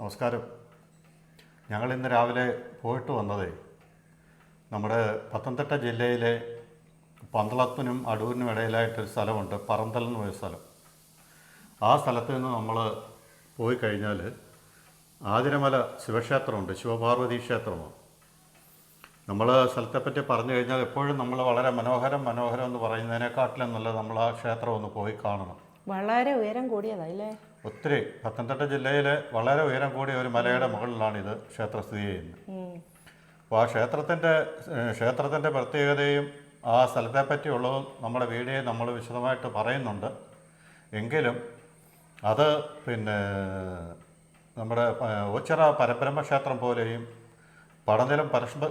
നമസ്കാരം. ഞങ്ങൾ ഇന്ന് രാവിലെ പോയിട്ട് വന്നതേ നമ്മുടെ പത്തനംതിട്ട ജില്ലയിലെ പന്തളത്തിനും അടൂരിനും ഇടയിലായിട്ടൊരു സ്ഥലമുണ്ട്, പറന്തൽ എന്ന് പറയുന്ന സ്ഥലം. ആ സ്ഥലത്ത് നിന്ന് നമ്മൾ പോയി കഴിഞ്ഞാൽ ആതിരമല ശിവക്ഷേത്രമുണ്ട്, ശിവപാർവതി ക്ഷേത്രമാണ്. നമ്മൾ സ്ഥലത്തെപ്പറ്റി പറഞ്ഞു കഴിഞ്ഞാൽ എപ്പോഴും നമ്മൾ വളരെ മനോഹരം എന്ന് പറയുന്നതിനെക്കാട്ടിലും നല്ലത് നമ്മൾ ആ ക്ഷേത്രം ഒന്ന് പോയി കാണണം. വളരെ ഉയരം കൂടിയതല്ലേ? ഒത്തിരി. പത്തനംതിട്ട ജില്ലയിലെ വളരെ ഉയരം കൂടിയ ഒരു മലയുടെ മുകളിലാണിത് ക്ഷേത്രം സ്ഥിതി ചെയ്യുന്നത്. അപ്പോൾ ആ ക്ഷേത്രത്തിൻ്റെ പ്രത്യേകതയും ആ സ്ഥലത്തെ പറ്റിയുള്ളതും നമ്മുടെ വീഡിയോയിൽ നമ്മൾ വിശദമായിട്ട് പറയുന്നുണ്ട്. എങ്കിലും അത് നമ്മുടെ ഓച്ചിറ പരബ്രഹ്മക്ഷേത്രം പോലെയും പടനിലം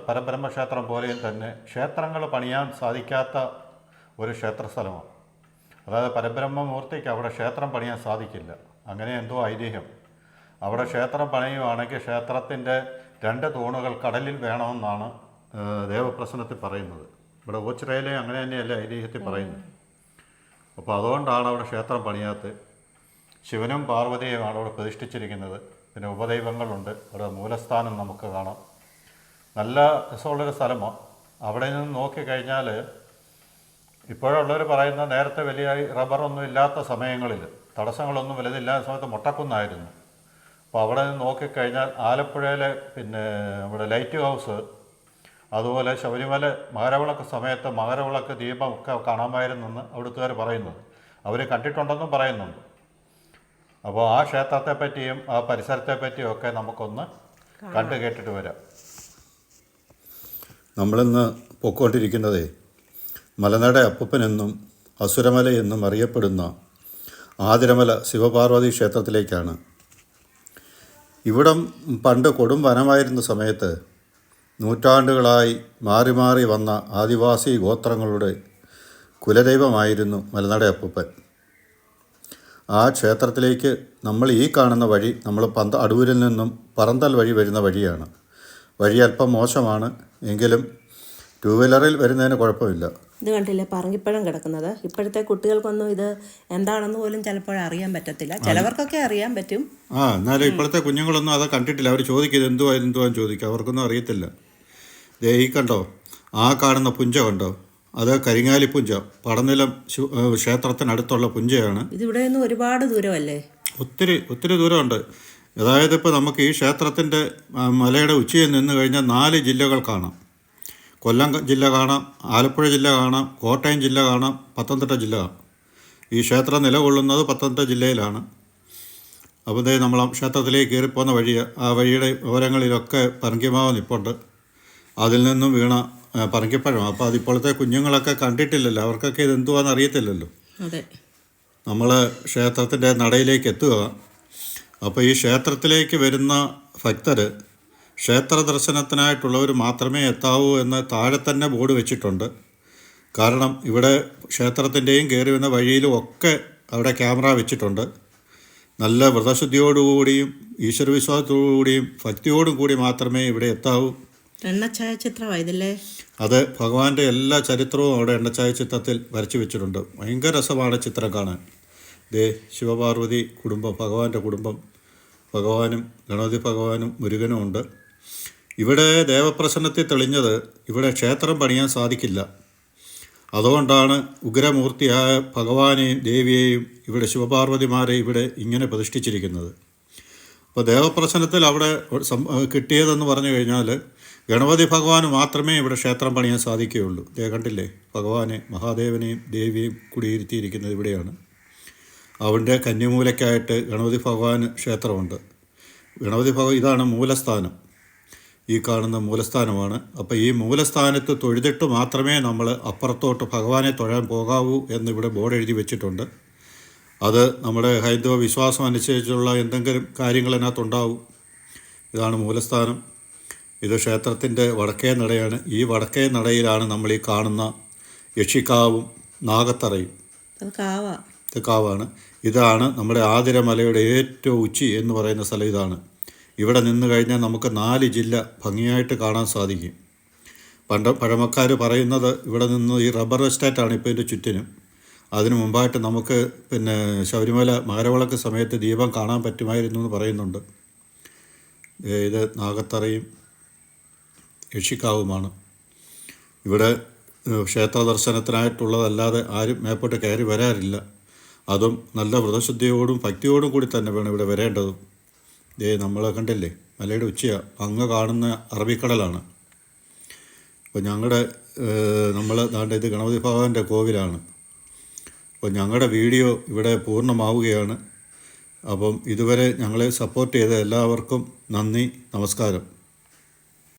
പരബ്രഹ്മക്ഷേത്രം പോലെയും തന്നെ ക്ഷേത്രങ്ങൾ പണിയാൻ സാധിക്കാത്ത ഒരു ക്ഷേത്ര സ്ഥലമാണ്. അതായത് പരബ്രഹ്മമൂർത്തിക്ക് അവിടെ ക്ഷേത്രം പണിയാൻ സാധിക്കില്ല, അങ്ങനെ എന്തോ ഐതിഹ്യം. അവിടെ ക്ഷേത്രം പണിയുവാണെങ്കിൽ ക്ഷേത്രത്തിൻ്റെ 2 തൂണുകൾ കടലിൽ വേണമെന്നാണ് ദേവപ്രശ്നത്തിൽ പറയുന്നത്. ഇവിടെ ഓച്ചിറയിലെ അങ്ങനെ തന്നെയല്ലേ ഐതിഹ്യത്തിൽ പറയുന്നത്. അപ്പോൾ അതുകൊണ്ടാണ് അവിടെ ക്ഷേത്രം പണിയാത്തത്. ശിവനും പാർവതിയുമാണ് അവിടെ പ്രതിഷ്ഠിച്ചിരിക്കുന്നത്. പിന്നെ ഉപദൈവങ്ങളുണ്ട്. അവിടെ മൂലസ്ഥാനം നമുക്ക് കാണാം. നല്ല രസമുള്ളൊരു സ്ഥലമാണ്. അവിടെ നിന്ന് നോക്കിക്കഴിഞ്ഞാൽ ഇപ്പോഴുള്ളവർ പറയുന്ന നേരത്തെ വലിയ റബ്ബറൊന്നും ഇല്ലാത്ത സമയങ്ങളിൽ, തടസ്സങ്ങളൊന്നും വലുതില്ലാത്ത സമയത്ത് മുട്ടക്കുന്നായിരുന്നു. അപ്പോൾ അവിടെ നിന്ന് നോക്കിക്കഴിഞ്ഞാൽ ആലപ്പുഴയിലെ നമ്മുടെ ലൈറ്റ് ഹൗസ്, അതുപോലെ ശബരിമല മകരവിളക്ക് സമയത്ത് മകരവിളക്ക് ദീപമൊക്കെ കാണാമായിരുന്നെന്ന് അവിടുത്തുകാർ പറയുന്നത്. അവർ കണ്ടിട്ടുണ്ടെന്നും പറയുന്നുണ്ട്. അപ്പോൾ ആ ക്ഷേത്രത്തെ പറ്റിയും ആ പരിസരത്തെ പറ്റിയും ഒക്കെ നമുക്കൊന്ന് കണ്ടു കേട്ടിട്ട് വരാം. നമ്മളിന്ന് പൊയ്ക്കൊണ്ടിരിക്കുന്നതേ മലനട അപ്പൂപ്പനെന്നും അസുരമല എന്നും അറിയപ്പെടുന്ന ആതിരമല ശിവപാർവതി ക്ഷേത്രത്തിലേക്കാണ്. ഇവിടം പണ്ട് കൊടും വനമായിരുന്ന സമയത്ത് നൂറ്റാണ്ടുകളായി മാറി മാറി വന്ന ആദിവാസി ഗോത്രങ്ങളുടെ കുലദൈവമായിരുന്നു മലനട അപ്പൂപ്പൻ. ആ ക്ഷേത്രത്തിലേക്ക് നമ്മൾ ഈ കാണുന്ന വഴി നമ്മൾ അടൂരിൽ നിന്നും പറന്തൽ വഴി വരുന്ന വഴിയാണ്. വഴി അല്പം മോശമാണ്, എങ്കിലും 2 വീലറിൽ വരുന്നതിന് കുഴപ്പമില്ല. ഇത് കണ്ടില്ലേ പറങ്കിപ്പഴം കിടക്കുന്നത്? ഇപ്പോഴത്തെ കുട്ടികൾക്കൊന്നും ഇത് എന്താണെന്ന് പോലും ചിലപ്പോൾ അറിയാൻ പറ്റത്തില്ല. ചിലവർക്കൊക്കെ അറിയാൻ പറ്റും. എന്നാലും ഇപ്പോഴത്തെ കുഞ്ഞുങ്ങളൊന്നും അത് കണ്ടിട്ടില്ല. അവർ ചോദിക്കും ഇത് എന്തുവാന്ന് ചോദിക്കും. അവർക്കൊന്നും അറിയത്തില്ല. ഈ കണ്ടോ, ആ കാണുന്ന പുഞ്ച കണ്ടോ, അത് കരിങ്ങാലിപ്പുഞ്ച. പടനിലം ക്ഷേത്രത്തിനടുത്തുള്ള പുഞ്ചയാണ്. ഇതിവിടെ നിന്ന് ഒരുപാട് ദൂരമല്ലേ? ഒത്തിരി ദൂരമുണ്ട്. അതായത് ഇപ്പോൾ നമുക്ക് ഈ ക്ഷേത്രത്തിൻ്റെ മലയുടെ ഉച്ചയിൽ നിന്ന് കഴിഞ്ഞാൽ 4 ജില്ലകൾ കാണാം. കൊല്ലം ജില്ല കാണാം, ആലപ്പുഴ ജില്ല കാണാം, കോട്ടയം ജില്ല കാണാം, പത്തനംതിട്ട ജില്ല കാണാം. ഈ ക്ഷേത്രം നിലകൊള്ളുന്നത് പത്തനംതിട്ട ജില്ലയിലാണ്. അപ്പോൾ നമ്മൾ ക്ഷേത്രത്തിലേക്ക് കയറിപ്പോകുന്ന ആ വഴിയുടെ ഓരങ്ങളിലൊക്കെ പറങ്കിമാവ് നിൽപ്പുണ്ട്. അതിൽ നിന്നും വീണ പറങ്കിപ്പഴം. അപ്പോൾ അതിപ്പോഴത്തെ കുഞ്ഞുങ്ങളൊക്കെ കണ്ടിട്ടില്ലല്ലോ, അവർക്കൊക്കെ ഇത് എന്തുവാന്ന് അറിയത്തില്ലല്ലോ. അതെ. നമ്മൾ ക്ഷേത്രത്തിൻ്റെ നടയിലേക്ക് എത്തുക. അപ്പോൾ ഈ ക്ഷേത്രത്തിലേക്ക് വരുന്ന ഭക്തർ ക്ഷേത്ര ദർശനത്തിനായിട്ടുള്ളവർ മാത്രമേ എത്താവൂ എന്ന് താഴെ തന്നെ ബോർഡ് വെച്ചിട്ടുണ്ട്. കാരണം ഇവിടെ ക്ഷേത്രത്തിൻ്റെയും കയറി വന്ന വഴിയിലും ഒക്കെ അവിടെ ക്യാമറ വെച്ചിട്ടുണ്ട്. നല്ല വ്രതശുദ്ധിയോടുകൂടിയും ഈശ്വരവിശ്വാസത്തോടുകൂടിയും ഭക്തിയോടും കൂടി മാത്രമേ ഇവിടെ എത്താവൂ. എണ്ണഛായാചിത്രമായതല്ലേ? അത് ഭഗവാന്റെ എല്ലാ ചരിത്രവും അവിടെ എണ്ണഛായാചിത്രത്തിൽ വരച്ചു വെച്ചിട്ടുണ്ട്. ഭയങ്കര രസമാണ് ചിത്രം കാണാൻ. ശിവപാർവതി കുടുംബം, ഭഗവാന്റെ കുടുംബം, ഭഗവാനും ഗണപതി ഭഗവാനും മുരുകനും ഉണ്ട്. ഇവിടെ ദേവപ്രസന്നത്തിൽ തെളിഞ്ഞത് ഇവിടെ ക്ഷേത്രം പണിയാൻ സാധിക്കില്ല. അതുകൊണ്ടാണ് ഉഗ്രമൂർത്തിയായ ഭഗവാനെയും ദേവിയെയും ഇവിടെ ശിവപാർവതിമാരെ ഇവിടെ ഇങ്ങനെ പ്രതിഷ്ഠിച്ചിരിക്കുന്നത്. അപ്പോൾ ദേവപ്രസന്നത്തിൽ അവിടെ കിട്ടിയതെന്ന് പറഞ്ഞു കഴിഞ്ഞാൽ ഗണപതി ഭഗവാന് മാത്രമേ ഇവിടെ ക്ഷേത്രം പണിയാൻ സാധിക്കുകയുള്ളൂ. കണ്ടില്ലേ, ഭഗവാനെ മഹാദേവനെയും ദേവിയെയും കുടിയിരുത്തിയിരിക്കുന്നത് ഇവിടെയാണ്. അവിടെ കന്യമൂലയ്ക്കായിട്ട് ഗണപതി ഭഗവാൻ ക്ഷേത്രമുണ്ട്. ഇതാണ് മൂലസ്ഥാനം. ഈ കാണുന്ന മൂലസ്ഥാനമാണ്. അപ്പോൾ ഈ മൂലസ്ഥാനത്ത് തൊഴുതിട്ട് മാത്രമേ നമ്മൾ അപ്പുറത്തോട്ട് ഭഗവാനെ തൊഴാൻ പോകാവൂ എന്നിവിടെ ബോർഡ് എഴുതി വെച്ചിട്ടുണ്ട്. അത് നമ്മുടെ ഹൈന്ദവ വിശ്വാസം അനുസരിച്ചുള്ള എന്തെങ്കിലും കാര്യങ്ങൾ അതിനകത്തുണ്ടാവും. ഇതാണ് മൂലസ്ഥാനം. ഇത് ക്ഷേത്രത്തിൻ്റെ വടക്കേ നടയാണ്. ഈ വടക്കേ നടയിലാണ് നമ്മൾ ഈ കാണുന്ന യക്ഷിക്കാവും നാഗത്തറയും. ഇത് കാവാണ്. ഇതാണ് നമ്മുടെ ആതിരമലയുടെ ഏറ്റവും ഉച്ചി എന്ന് പറയുന്ന സ്ഥലം. ഇതാണ്. ഇവിടെ നിന്ന് കഴിഞ്ഞാൽ നമുക്ക് 4 ജില്ല ഭംഗിയായിട്ട് കാണാൻ സാധിക്കും. പഴമക്കാർ പറയുന്നത് ഇവിടെ നിന്ന് ഈ റബ്ബർ എസ്റ്റേറ്റാണ് ഇപ്പോൾ ഇതിൻ്റെ ചുറ്റിനും. അതിനു മുമ്പായിട്ട് നമുക്ക് ശബരിമല മകരവിളക്ക് സമയത്ത് ദീപം കാണാൻ പറ്റുമായിരുന്നു എന്ന് പറയുന്നുണ്ട്. ഇത് നാഗത്തറയും യക്ഷിക്കാവുമാണ്. ഇവിടെ ക്ഷേത്ര ദർശനത്തിനായിട്ടുള്ളതല്ലാതെ ആരും മേപ്പോട്ട് കയറി വരാറില്ല. അതും നല്ല വ്രതശുദ്ധിയോടും ഭക്തിയോടും കൂടി തന്നെ വേണം ഇവിടെ വരേണ്ടതും. നമ്മൾ കണ്ടില്ലേ, മലയുടെ ഉച്ചയാണ്, അങ്ങ് കാണുന്ന അറബിക്കടലാണ്. അപ്പോൾ നമ്മൾ ദാണ്ട ഇത് ഗണപതി ഭഗവാന്റെ കോവിലാണ്. അപ്പോൾ ഞങ്ങളുടെ വീഡിയോ ഇവിടെ പൂർണ്ണമാവുകയാണ്. അപ്പം ഇതുവരെ ഞങ്ങളെ സപ്പോർട്ട് ചെയ്ത എല്ലാവർക്കും നന്ദി, നമസ്കാരം.